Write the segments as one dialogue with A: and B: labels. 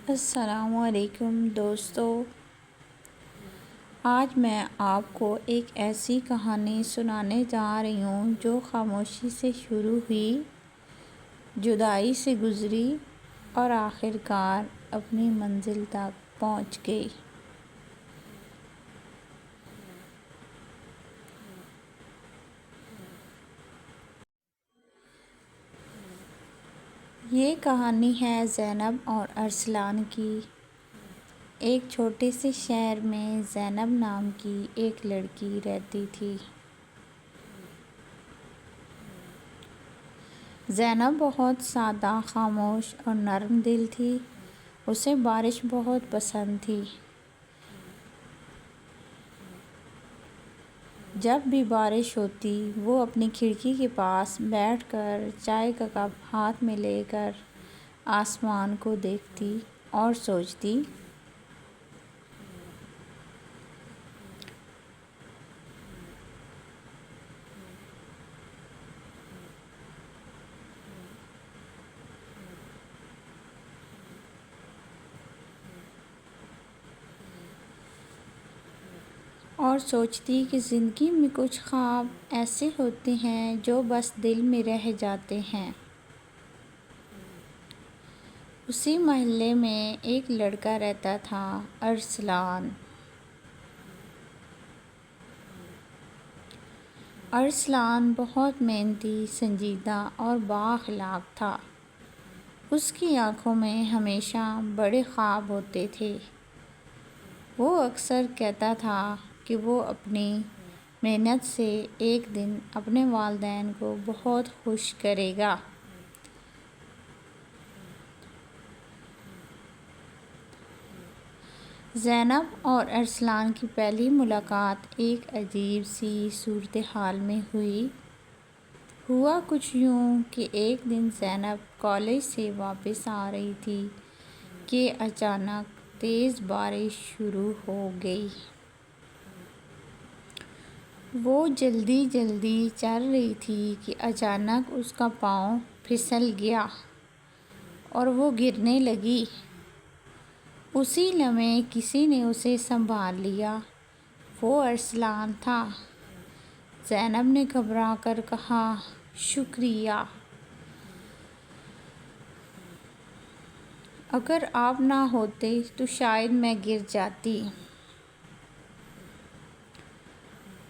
A: السلام علیکم دوستو، آج میں آپ کو ایک ایسی کہانی سنانے جا رہی ہوں جو خاموشی سے شروع ہوئی، جدائی سے گزری اور آخر کار اپنی منزل تک پہنچ گئی۔ یہ کہانی ہے زینب اور ارسلان کی۔ ایک چھوٹے سے شہر میں زینب نام کی ایک لڑکی رہتی تھی۔ زینب بہت سادہ، خاموش اور نرم دل تھی۔ اسے بارش بہت پسند تھی۔ جب بھی بارش ہوتی، وہ اپنی کھڑکی کے پاس بیٹھ کر چائے کا کپ ہاتھ میں لے کر آسمان کو دیکھتی اور سوچتی، کہ زندگی میں کچھ خواب ایسے ہوتے ہیں جو بس دل میں رہ جاتے ہیں۔ اسی محلے میں ایک لڑکا رہتا تھا، ارسلان۔ ارسلان بہت محنتی، سنجیدہ اور بااخلاق تھا۔ اس کی آنکھوں میں ہمیشہ بڑے خواب ہوتے تھے۔ وہ اکثر کہتا تھا کہ وہ اپنی محنت سے ایک دن اپنے والدین کو بہت خوش کرے گا۔ زینب اور ارسلان کی پہلی ملاقات ایک عجیب سی صورتحال میں ہوئی۔ ہوا کچھ یوں کہ ایک دن زینب کالج سے واپس آ رہی تھی کہ اچانک تیز بارش شروع ہو گئی۔ وہ جلدی چل رہی تھی کہ اچانک اس کا پاؤں پھسل گیا اور وہ گرنے لگی۔ اسی لمحے کسی نے اسے سنبھال لیا۔ وہ ارسلان تھا۔ زینب نے گھبرا کر کہا، "شکریہ۔ اگر آپ نہ ہوتے تو شاید میں گر جاتی۔"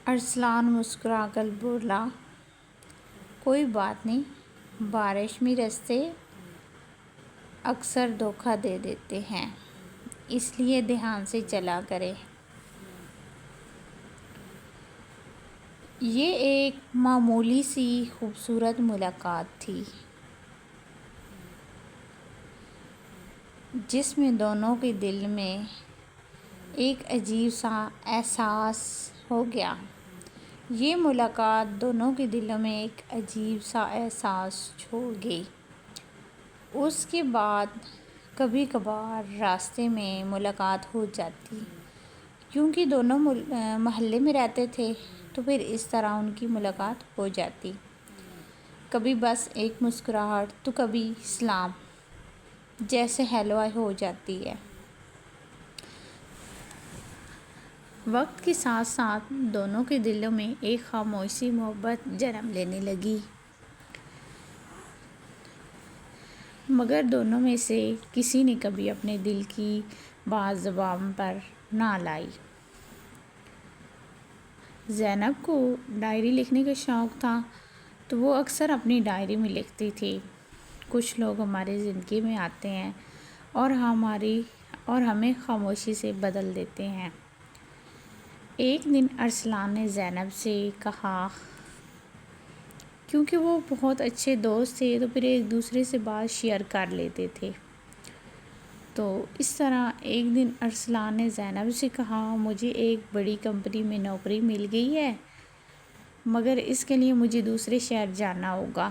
A: ارسلان مسکرا کر بولا، "کوئی بات نہیں، بارش میں راستے اکثر دھوکہ دے دیتے ہیں، اس لیے دھیان سے چلا کریں۔" یہ ایک معمولی سی خوبصورت ملاقات تھی، جس میں دونوں کے دل میں ایک عجیب سا احساس ہو گیا۔ یہ ملاقات دونوں کے دلوں میں ایک عجیب سا احساس چھوڑ گئی۔ اس کے بعد کبھی کبھار راستے میں ملاقات ہو جاتی، کیونکہ دونوں محلے میں رہتے تھے، تو پھر اس طرح ان کی ملاقات ہو جاتی۔ کبھی بس ایک مسکراہٹ تو کبھی سلام جیسے ہیلو ہو جاتی ہے۔ وقت کے ساتھ ساتھ دونوں کے دلوں میں ایک خاموش سی محبت جنم لینے لگی، مگر دونوں میں سے کسی نے کبھی اپنے دل کی بات زبان پر نہ لائی۔ زینب کو ڈائری لکھنے کا شوق تھا، تو وہ اکثر اپنی ڈائری میں لکھتی تھی، "کچھ لوگ ہماری زندگی میں آتے ہیں اور ہمیں خاموشی سے بدل دیتے ہیں۔" ایک دن ارسلان نے زینب سے کہا، کیونکہ وہ بہت اچھے دوست تھے تو پھر ایک دوسرے سے بات شیئر کر لیتے تھے، تو اس طرح ایک دن ارسلان نے زینب سے کہا، "مجھے ایک بڑی کمپنی میں نوکری مل گئی ہے، مگر اس کے لیے مجھے دوسرے شہر جانا ہوگا۔"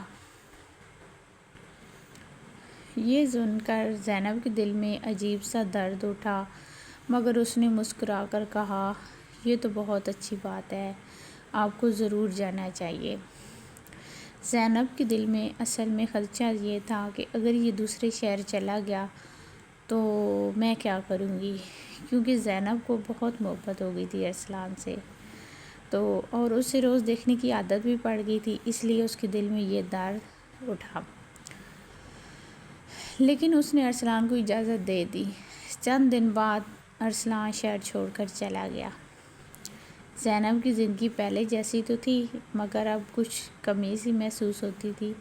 A: یہ سن کر زینب کے دل میں عجیب سا درد اٹھا، مگر اس نے مسکرا کر کہا، "یہ تو بہت اچھی بات ہے، آپ کو ضرور جانا چاہیے۔" زینب کے دل میں اصل میں خدشہ یہ تھا کہ اگر یہ دوسرے شہر چلا گیا تو میں کیا کروں گی، کیونکہ زینب کو بہت محبت ہو گئی تھی ارسلان سے، تو اور اسے روز دیکھنے کی عادت بھی پڑ گئی تھی، اس لیے اس کے دل میں یہ درد اٹھا۔ لیکن اس نے ارسلان کو اجازت دے دی۔ چند دن بعد ارسلان شہر چھوڑ کر چلا گیا۔ زینب کی زندگی پہلے جیسی تو تھی، مگر اب کچھ کمی سی محسوس ہوتی تھی،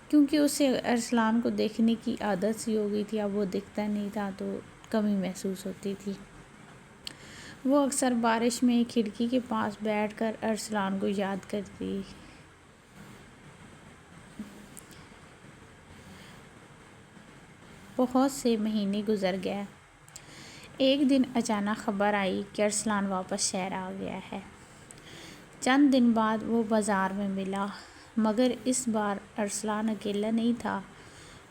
A: کیونکہ اسے ارسلان کو دیکھنے کی عادت سی ہو گئی تھی۔ اب وہ دکھتا نہیں تھا تو کمی محسوس ہوتی تھی۔ وہ اکثر بارش میں کھڑکی کے پاس بیٹھ کر ارسلان کو یاد کرتی۔ بہت سے مہینے گزر گئے۔ ایک دن اچانک خبر آئی کہ ارسلان واپس شہر آ گیا ہے۔ چند دن بعد وہ بازار میں ملا، مگر اس بار ارسلان اکیلا نہیں تھا،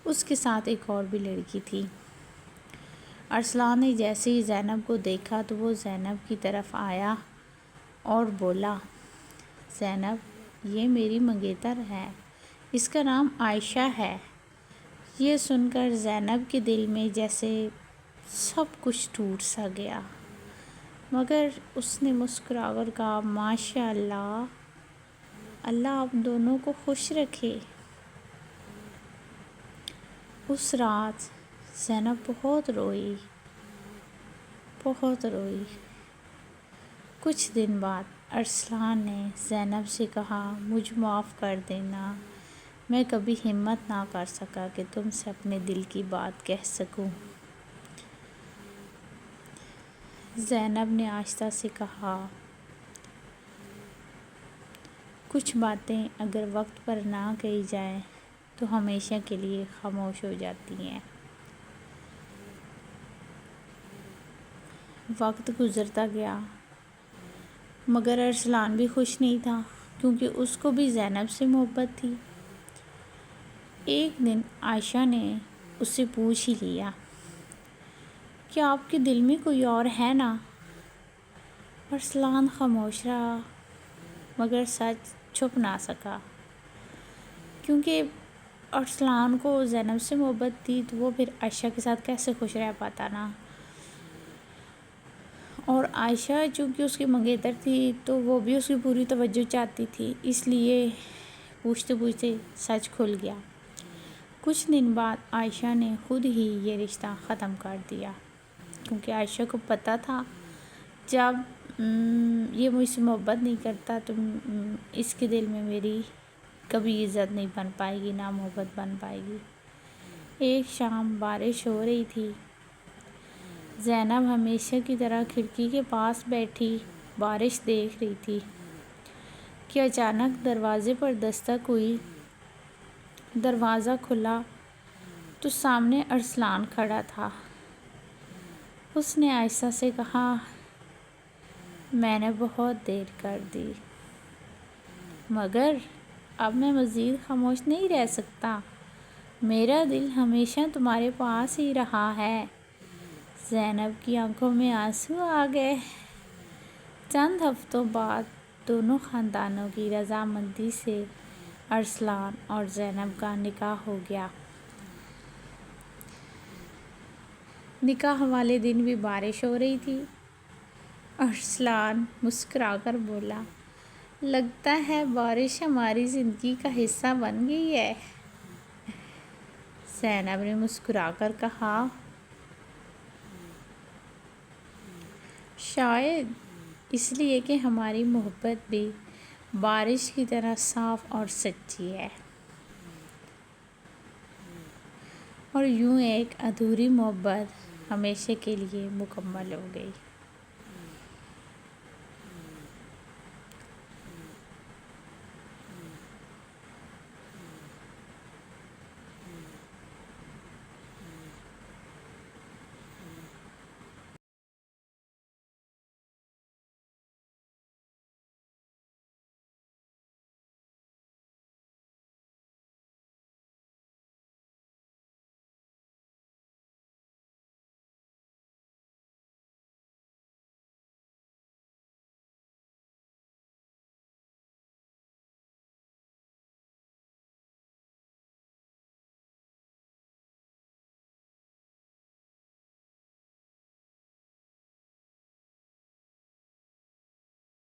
A: اس کے ساتھ ایک اور بھی لڑکی تھی۔ ارسلان نے جیسے ہی زینب کو دیکھا تو وہ زینب کی طرف آیا اور بولا، زینب، یہ میری منگیتر ہے، اس کا نام عائشہ ہے۔ یہ سن کر زینب کے دل میں جیسے سب کچھ ٹوٹ سا گیا، مگر اس نے مسکرا کر کہا، ماشاء اللہ، اللہ آپ دونوں کو خوش رکھے۔ اس رات زینب بہت روئی۔ کچھ دن بعد ارسلان نے زینب سے کہا، مجھ معاف کر دینا، میں کبھی ہمت نہ کر سکا کہ تم سے اپنے دل کی بات کہہ سکوں۔ زینب نے آہستہ سے کہا، کچھ باتیں اگر وقت پر نہ کہی جائیں تو ہمیشہ کے لیے خاموش ہو جاتی ہیں۔ وقت گزرتا گیا، مگر ارسلان بھی خوش نہیں تھا، کیونکہ اس کو بھی زینب سے محبت تھی۔ ایک دن عائشہ نے اس سے پوچھ ہی لیا، کیا آپ کے دل میں کوئی اور ہے نا؟ ارسلان خاموش رہا، مگر سچ چھپ نہ سکا، کیونکہ ارسلان کو زینب سے محبت تھی تو وہ پھر عائشہ کے ساتھ کیسے خوش رہ پاتا نا۔ اور عائشہ چونکہ اس کی منگیتر تھی تو وہ بھی اس کی پوری توجہ چاہتی تھی، اس لیے پوچھتے پوچھتے سچ کھل گیا۔ کچھ دن بعد عائشہ نے خود ہی یہ رشتہ ختم کر دیا، کیونکہ عائشہ کو پتہ تھا جب یہ مجھ سے محبت نہیں کرتا تو اس کے دل میں میری کبھی عزت نہیں بن پائے گی، نہ محبت بن پائے گی۔ ایک شام بارش ہو رہی تھی۔ زینب ہمیشہ کی طرح کھڑکی کے پاس بیٹھی بارش دیکھ رہی تھی کہ اچانک دروازے پر دستک ہوئی۔ دروازہ کھلا تو سامنے ارسلان کھڑا تھا۔ اس نے آہستہ سے کہا، میں نے بہت دیر کر دی، مگر اب میں مزید خاموش نہیں رہ سکتا، میرا دل ہمیشہ تمہارے پاس ہی رہا ہے۔ زینب کی آنکھوں میں آنسو آ گئے۔ چند ہفتوں بعد دونوں خاندانوں کی رضامندی سے ارسلان اور زینب کا نکاح ہو گیا۔ نکاح والے دن بھی بارش ہو رہی تھی۔ ارسلان مسکرا کر بولا، لگتا ہے بارش ہماری زندگی کا حصہ بن گئی ہے۔ زینب نے مسکرا کر کہا، شاید اس لیے کہ ہماری محبت بھی بارش کی طرح صاف اور سچی ہے۔ اور یوں ایک ادھوری محبت ہمیشہ کے لیے مکمل ہو گئی۔